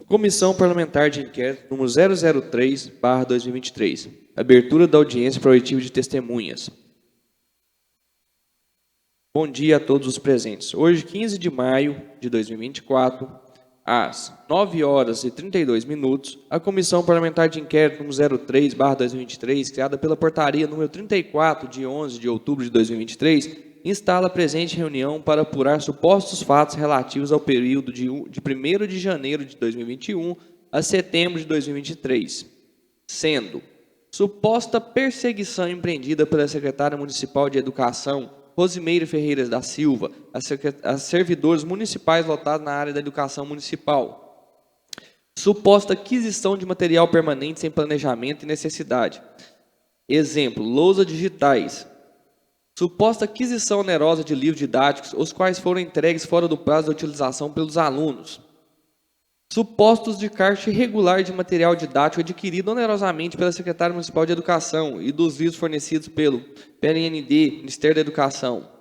Comissão Parlamentar de Inquérito número 003/2023. Abertura da audiência para oitiva de testemunhas. Bom dia a todos os presentes. Hoje, 15 de maio de 2024, às 9h32, a Comissão Parlamentar de Inquérito número 03/2023, criada pela Portaria número 34, de 11 de outubro de 2023, instala a presente reunião para apurar supostos fatos relativos ao período de 1º de janeiro de 2021 a setembro de 2023, sendo suposta perseguição empreendida pela secretária municipal de Educação, Rosimeire Ferreira da Silva, a servidores municipais lotados na área da educação municipal. Suposta aquisição de material permanente sem planejamento e necessidade. Exemplo, lousa digitais. Suposta aquisição onerosa de livros didáticos, os quais foram entregues fora do prazo de utilização pelos alunos. Supostos descarte irregular de material didático adquirido onerosamente pela Secretaria Municipal de Educação e dos livros fornecidos pelo PNND, Ministério da Educação.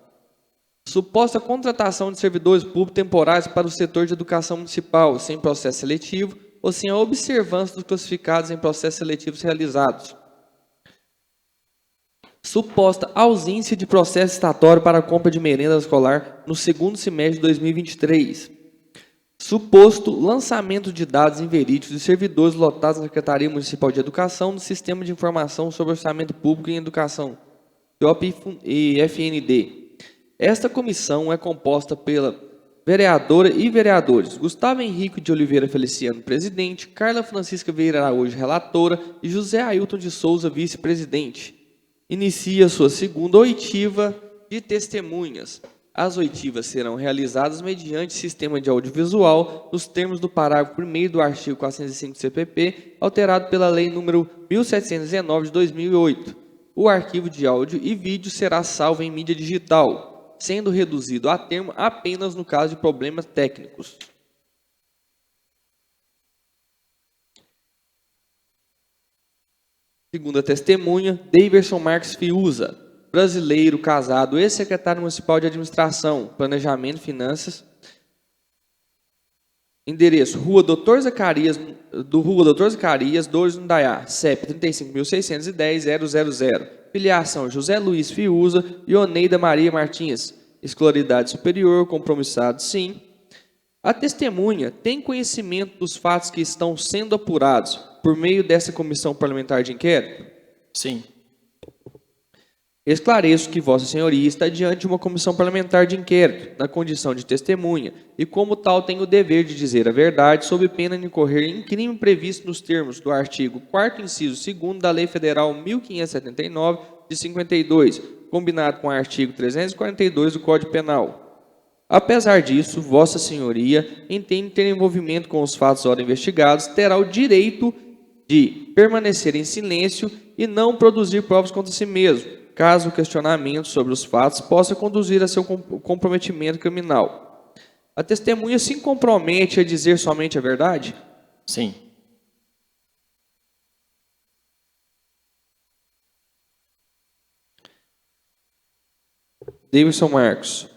Suposta contratação de servidores públicos temporários para o setor de educação municipal, sem processo seletivo ou sem a observância dos classificados em processos seletivos realizados. Suposta ausência de processo estatório para a compra de merenda escolar no segundo semestre de 2023. Suposto lançamento de dados inverídicos de servidores lotados na Secretaria Municipal de Educação no Sistema de Informação sobre Orçamento Público em Educação, CIOP e FND. Esta comissão é composta pela vereadora e vereadores Gustavo Henrique de Oliveira Feliciano, presidente, Carla Francisca Vieira Araújo, relatora, e José Ailton de Souza, vice-presidente. Inicia sua segunda oitiva de testemunhas. As oitivas serão realizadas mediante sistema de audiovisual, nos termos do parágrafo 1º do artigo 405 do CPP, alterado pela Lei nº 1719 de 2008. O arquivo de áudio e vídeo será salvo em mídia digital, sendo reduzido a termo apenas no caso de problemas técnicos. Segunda testemunha, Daverson Marques Fiuza, brasileiro, casado, ex-secretário municipal de Administração, Planejamento e Finanças. Endereço, Rua Doutor Zacarias, 2 no Indaiá, CEP 35.610.000. Filiação, José Luiz Fiuza e Oneida Maria Martins. Escolaridade superior, compromissado, sim. A testemunha tem conhecimento dos fatos que estão sendo apurados por meio dessa comissão parlamentar de inquérito? Sim. Esclareço que Vossa Senhoria está diante de uma comissão parlamentar de inquérito, na condição de testemunha, e como tal tem o dever de dizer a verdade, sob pena de incorrer em crime previsto nos termos do artigo 4º inciso 2º da Lei Federal 1579, de 52, combinado com o artigo 342 do Código Penal. Apesar disso, Vossa Senhoria entende ter envolvimento com os fatos ora investigados, terá o direito de permanecer em silêncio e não produzir provas contra si mesmo, caso o questionamento sobre os fatos possa conduzir a seu comprometimento criminal. A testemunha se compromete a dizer somente a verdade? Sim. Davidson Marcos.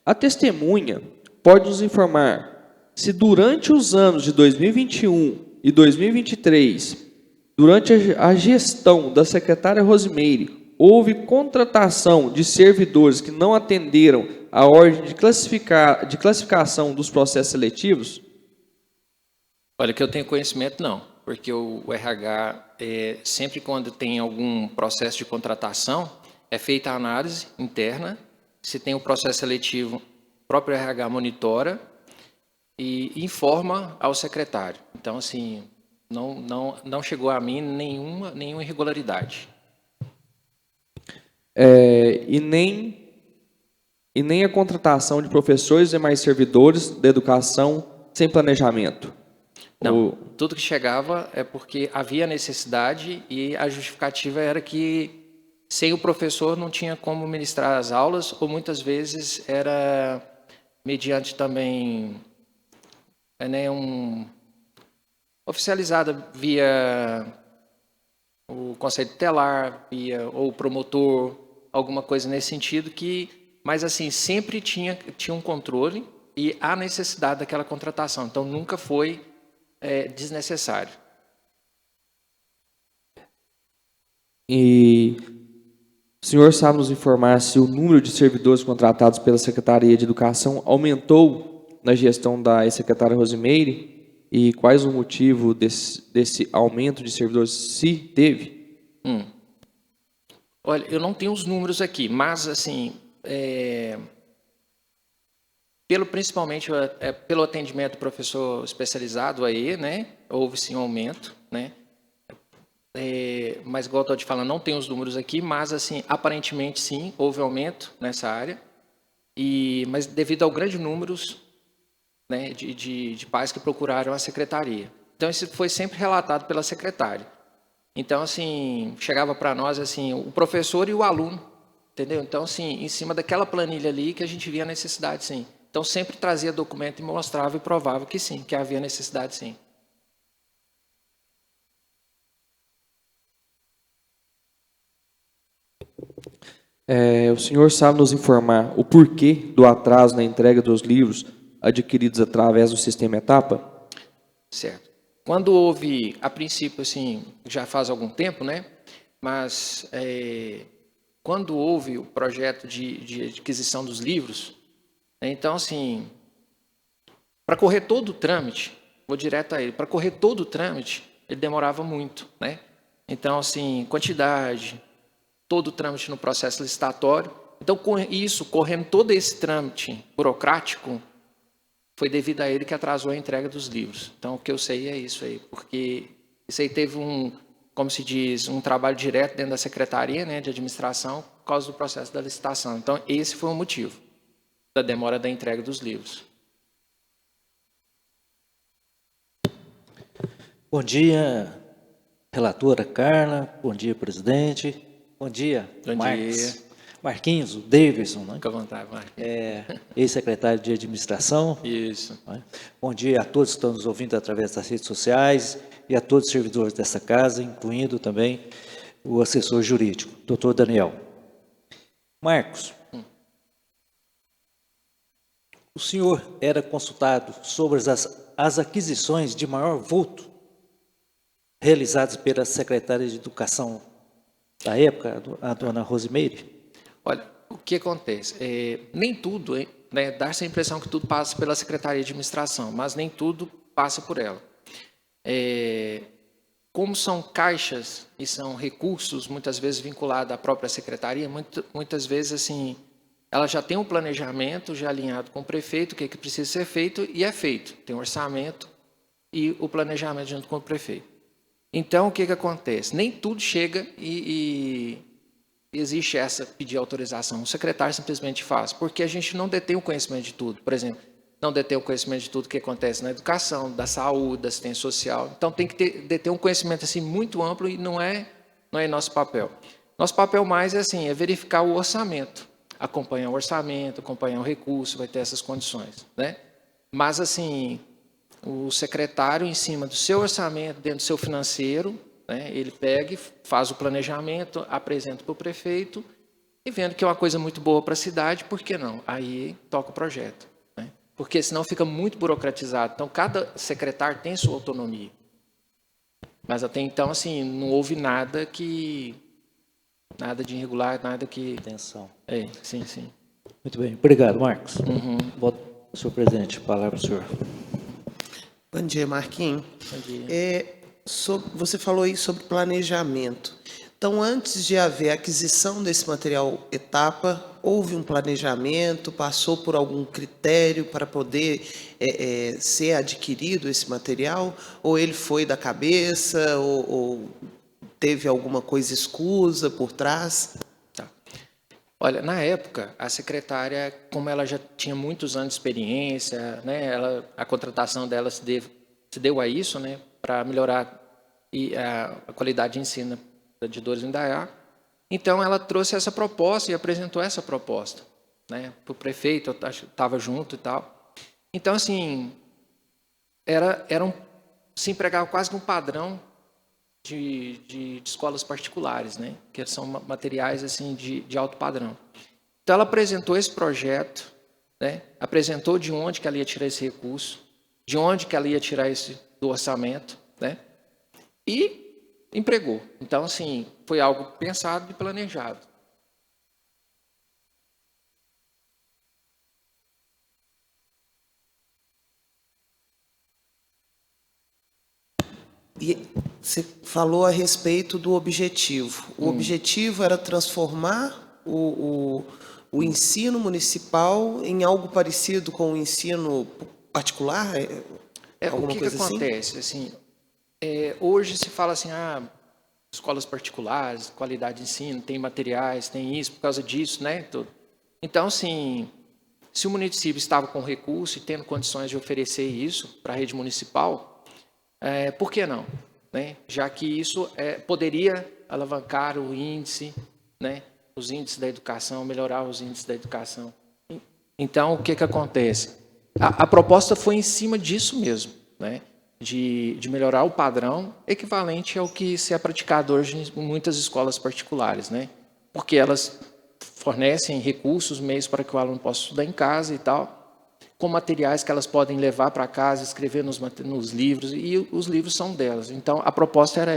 A testemunha pode nos informar se durante os anos de 2021 e 2023, durante a gestão da secretária Rosimeire, houve contratação de servidores que não atenderam à ordem de classificação dos processos seletivos? Olha, que eu tenho conhecimento, não. Porque o RH, sempre quando tem algum processo de contratação, é feita a análise interna, se tem o processo seletivo, o próprio RH monitora e informa ao secretário. Então, assim, não chegou a mim nenhuma irregularidade. E nem a contratação de professores e mais servidores da educação sem planejamento? Não, tudo que chegava é porque havia necessidade e a justificativa era que sem o professor não tinha como ministrar as aulas, ou muitas vezes era mediante também oficializada via o conselho tutelar, via ou o promotor, alguma coisa nesse sentido, mas assim, sempre tinha um controle e a necessidade daquela contratação. Então, nunca foi desnecessário. E o senhor sabe nos informar se o número de servidores contratados pela Secretaria de Educação aumentou na gestão da ex-secretária Rosimeire? E quais o motivo desse aumento de servidores, se teve? Olha, eu não tenho os números aqui, mas assim, principalmente pelo atendimento do professor especializado aí, né, houve sim um aumento, né, mas igual eu estou te falando, não tenho os números aqui, mas assim, aparentemente sim, houve aumento nessa área, mas devido ao grande número, né, de pais que procuraram a secretaria. Então, isso foi sempre relatado pela secretária. Então, assim, chegava para nós, assim, o professor e o aluno, entendeu? Então, assim, em cima daquela planilha ali que a gente via a necessidade, sim. Então, sempre trazia documento e mostrava e provava que sim, que havia necessidade, sim. O senhor sabe nos informar o porquê do atraso na entrega dos livros adquiridos através do sistema Etapa? Certo. Quando houve, a princípio, assim, já faz algum tempo, né? Mas quando houve o projeto de aquisição dos livros, né, então, assim, para correr todo o trâmite, vou direto a ele, para correr todo o trâmite, ele demorava muito, né? Então, assim, quantidade, todo o trâmite no processo licitatório. Então, com isso, correndo todo esse trâmite burocrático, foi devido a ele que atrasou a entrega dos livros. Então, o que eu sei é isso aí, porque isso aí teve como se diz, um trabalho direto dentro da secretaria, né, de administração, por causa do processo da licitação. Então, esse foi o motivo da demora da entrega dos livros. Bom dia, relatora Carla. Bom dia, presidente. Bom dia, Bom Marcos. dia. Marquinhos, o Davidson, né? Fica à vontade, Marcos. Ex-secretário de administração. Isso. Né? Bom dia a todos que estão nos ouvindo através das redes sociais e a todos os servidores dessa casa, incluindo também o assessor jurídico, doutor Daniel. Marcos, o senhor era consultado sobre as aquisições de maior vulto realizadas pela secretária de Educação da época, a dona Rosimeire? Olha, o que acontece? Nem tudo, né, dá-se a impressão que tudo passa pela Secretaria de Administração, mas nem tudo passa por ela. Como são caixas e são recursos, muitas vezes vinculados à própria Secretaria, muitas vezes, assim, ela já tem um planejamento já alinhado com o prefeito, o que precisa ser feito, e é feito. Tem um orçamento e o planejamento junto com o prefeito. Então, o que acontece? Nem tudo chega e existe pedir autorização. O secretário simplesmente faz, porque a gente não detém o conhecimento de tudo. Por exemplo, não detém o conhecimento de tudo que acontece na educação, da saúde, da assistência social. Então, tem que deter um conhecimento assim, muito amplo e não é nosso papel. Nosso papel mais é verificar o orçamento, acompanhar o orçamento, acompanhar o recurso, vai ter essas condições, né? Mas, assim, o secretário, em cima do seu orçamento, dentro do seu financeiro, né, ele pega e faz o planejamento, apresenta para o prefeito, e vendo que é uma coisa muito boa para a cidade, por que não? Aí toca o projeto, né? Porque senão fica muito burocratizado. Então, cada secretário tem sua autonomia. Mas até então, assim, não houve nada de irregular, nada que... Atenção. Sim, sim. Muito bem, obrigado, Marcos. Senhor presidente, palavra para o senhor. Bom dia, Marquinhos. Bom dia. Você falou aí sobre planejamento. Então, antes de haver aquisição desse material Etapa, houve um planejamento, passou por algum critério para poder ser adquirido esse material? Ou ele foi da cabeça, ou teve alguma coisa escusa por trás? Tá. Olha, na época, a secretária, como ela já tinha muitos anos de experiência, né, a contratação dela se deu a isso, né, para melhorar a qualidade de ensino de Dores em Indaiá. Então, ela trouxe essa proposta e apresentou essa proposta, né, para o prefeito, eu estava junto e tal. Então, assim, se empregava quase que um padrão de escolas particulares, né, que são materiais assim de alto padrão. Então, ela apresentou esse projeto, né, apresentou de onde que ela ia tirar esse recurso, de onde que ela ia tirar do orçamento, né? E empregou. Então, assim, foi algo pensado e planejado. E você falou a respeito do objetivo. O objetivo era transformar o ensino municipal em algo parecido com o ensino particular? O Alguma que coisa assim? acontece? Assim, hoje se fala assim, escolas particulares, qualidade de ensino, tem materiais, tem isso, por causa disso, né? Tudo. Então, assim, se o município estava com recurso e tendo condições de oferecer isso para a rede municipal, por que não? Né? Já que isso poderia alavancar o índice, né? Os índices da educação, melhorar os índices da educação. Então, o que acontece? A proposta foi em cima disso mesmo, né? De melhorar o padrão equivalente ao que se é praticado hoje em muitas escolas particulares, né? Porque elas fornecem recursos, meios para que o aluno possa estudar em casa e tal, com materiais que elas podem levar para casa, escrever nos livros, e os livros são delas. Então, a proposta era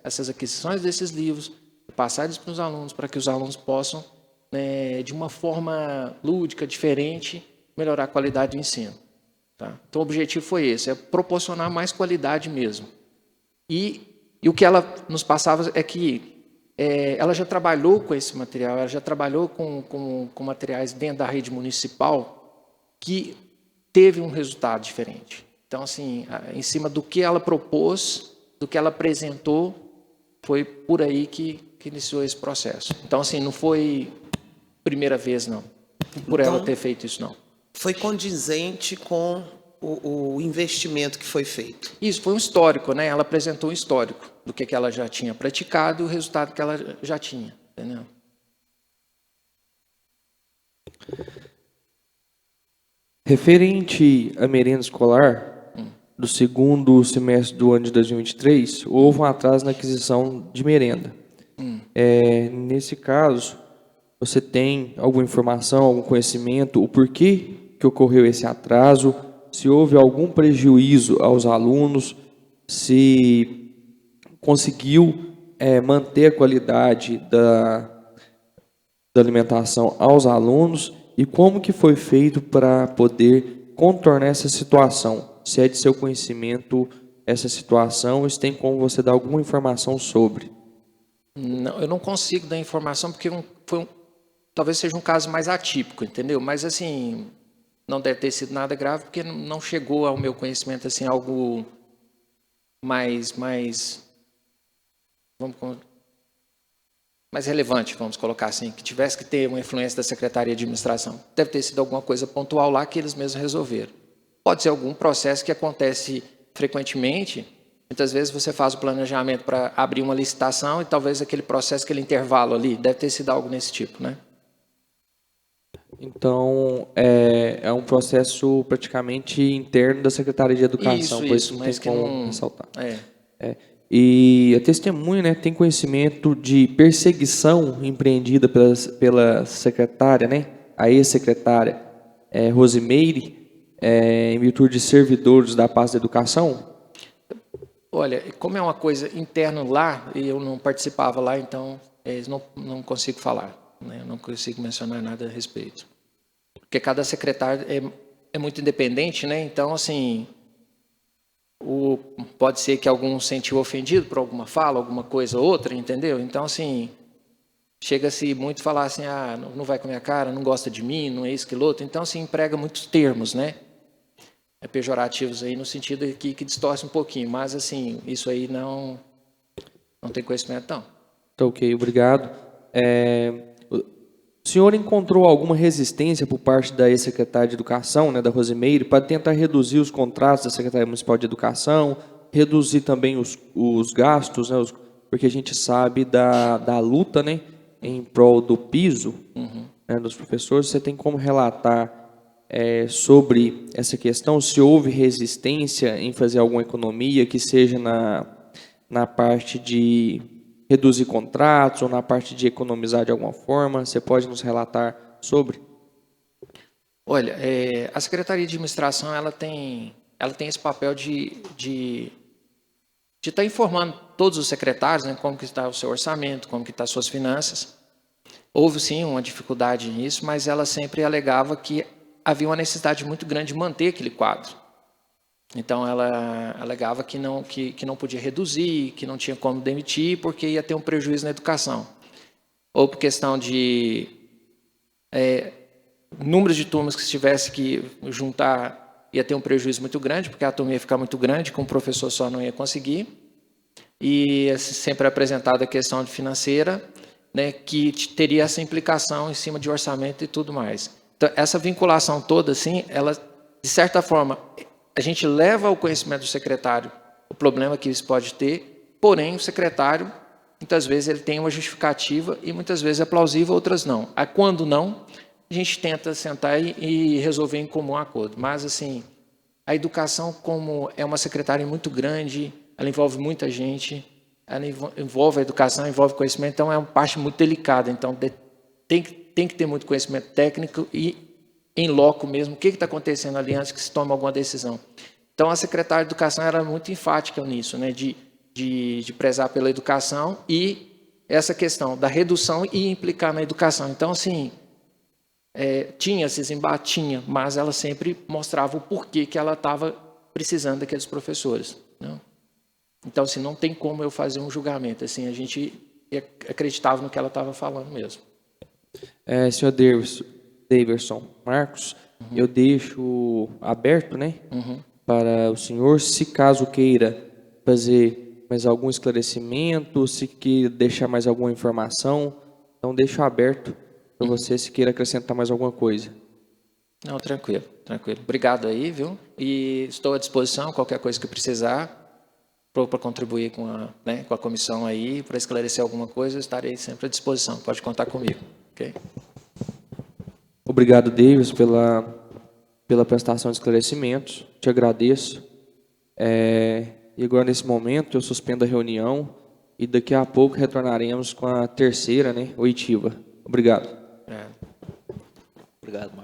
essas aquisições desses livros, passar eles para os alunos, para que os alunos possam, né, de uma forma lúdica, diferente, melhorar a qualidade do ensino. Tá? Então, o objetivo foi esse, é proporcionar mais qualidade mesmo. E o que ela nos passava é que ela já trabalhou com esse material, ela já trabalhou com materiais dentro da rede municipal que teve um resultado diferente. Então, assim, em cima do que ela propôs, do que ela apresentou, foi por aí que iniciou esse processo. Então, assim, não foi primeira vez, não, por ela ter feito isso, não. Foi condizente com o investimento que foi feito. Isso, foi um histórico, né? Ela apresentou um histórico do que ela já tinha praticado e o resultado que ela já tinha, entendeu? Referente à merenda escolar, do segundo semestre do ano de 2023, houve um atraso na aquisição de merenda. Nesse caso, você tem alguma informação, algum conhecimento, o porquê que ocorreu esse atraso, se houve algum prejuízo aos alunos, se conseguiu manter a qualidade da alimentação aos alunos e como que foi feito para poder contornar essa situação. Se é de seu conhecimento essa situação, se tem como você dar alguma informação sobre. Não, eu não consigo dar informação porque talvez seja um caso mais atípico, entendeu? Mas, assim, não deve ter sido nada grave porque não chegou ao meu conhecimento, assim, algo mais relevante, vamos colocar assim, que tivesse que ter uma influência da Secretaria de Administração. Deve ter sido alguma coisa pontual lá que eles mesmos resolveram. Pode ser algum processo que acontece frequentemente. Muitas vezes você faz o planejamento para abrir uma licitação e talvez aquele processo, aquele intervalo ali, deve ter sido algo nesse tipo, né? Então, é um processo praticamente interno da Secretaria de Educação, por isso mas tem como ressaltar. E a testemunha, né, tem conhecimento de perseguição empreendida pela secretária, né, a ex-secretária Rosimeire, em virtude de servidores da pasta da educação? Olha, como é uma coisa interna lá, e eu não participava lá, então não consigo falar, né, eu não consigo mencionar nada a respeito. Porque cada secretário é muito independente, né, então, assim, pode ser que algum se sentiu ofendido por alguma fala, alguma coisa ou outra, entendeu? Então, assim, chega-se muito falar assim, não vai com a minha cara, não gosta de mim, não é isso, aquilo outro. Então, assim, emprega muitos termos, né? Pejorativos aí, no sentido que distorce um pouquinho. Mas, assim, isso aí não tem conhecimento, não. Tá ok, obrigado. O senhor encontrou alguma resistência por parte da ex-secretária de Educação, né, da Rosimeire, para tentar reduzir os contratos da Secretaria Municipal de Educação, reduzir também os gastos, né, porque a gente sabe da luta, né, em prol do piso, né, dos professores. Você tem como relatar sobre essa questão, se houve resistência em fazer alguma economia, que seja na parte de reduzir contratos ou na parte de economizar de alguma forma? Você pode nos relatar sobre? Olha, a Secretaria de Administração ela ela tem esse papel de estar informando todos os secretários, né, como que está o seu orçamento, como que está as suas finanças. Houve, sim, uma dificuldade nisso, mas ela sempre alegava que havia uma necessidade muito grande de manter aquele quadro. Então, ela alegava que não podia reduzir, que não tinha como demitir, porque ia ter um prejuízo na educação. Ou por questão de número de turmas que se tivesse que juntar, ia ter um prejuízo muito grande, porque a turma ia ficar muito grande, com o professor só não ia conseguir. E sempre apresentada a questão financeira, né, que teria essa implicação em cima de orçamento e tudo mais. Então, essa vinculação toda, assim, ela, de certa forma, a gente leva ao conhecimento do secretário o problema que isso pode ter, porém, o secretário, muitas vezes, ele tem uma justificativa e muitas vezes é plausível, outras não. Aí, quando não, a gente tenta sentar e resolver em comum acordo. Mas, assim, a educação, como é uma secretária muito grande, ela envolve muita gente, ela envolve a educação, envolve conhecimento, então é uma parte muito delicada. Então, tem que ter muito conhecimento técnico e em loco mesmo, o que está acontecendo ali antes que se tome alguma decisão. Então, a secretária de Educação era muito enfática nisso, né, de prezar pela educação e essa questão da redução e implicar na educação. Então, assim, tinha esses embates, mas ela sempre mostrava o porquê que ela estava precisando daqueles professores, né? Então, assim, não tem como eu fazer um julgamento. Assim, a gente acreditava no que ela estava falando mesmo. Senhor Daverson Marcos, eu deixo aberto, né, para o senhor, se caso queira fazer mais algum esclarecimento, se queira deixar mais alguma informação, então deixo aberto para você, se queira acrescentar mais alguma coisa. Não, tranquilo. Obrigado aí, viu? E estou à disposição, qualquer coisa que precisar, para contribuir com a comissão aí, para esclarecer alguma coisa, eu estarei sempre à disposição. Pode contar comigo, ok? Obrigado, Davis, pela prestação de esclarecimentos. Te agradeço. E agora, nesse momento, eu suspendo a reunião e daqui a pouco retornaremos com a terceira, né, oitiva. Obrigado. Obrigado, Marcos.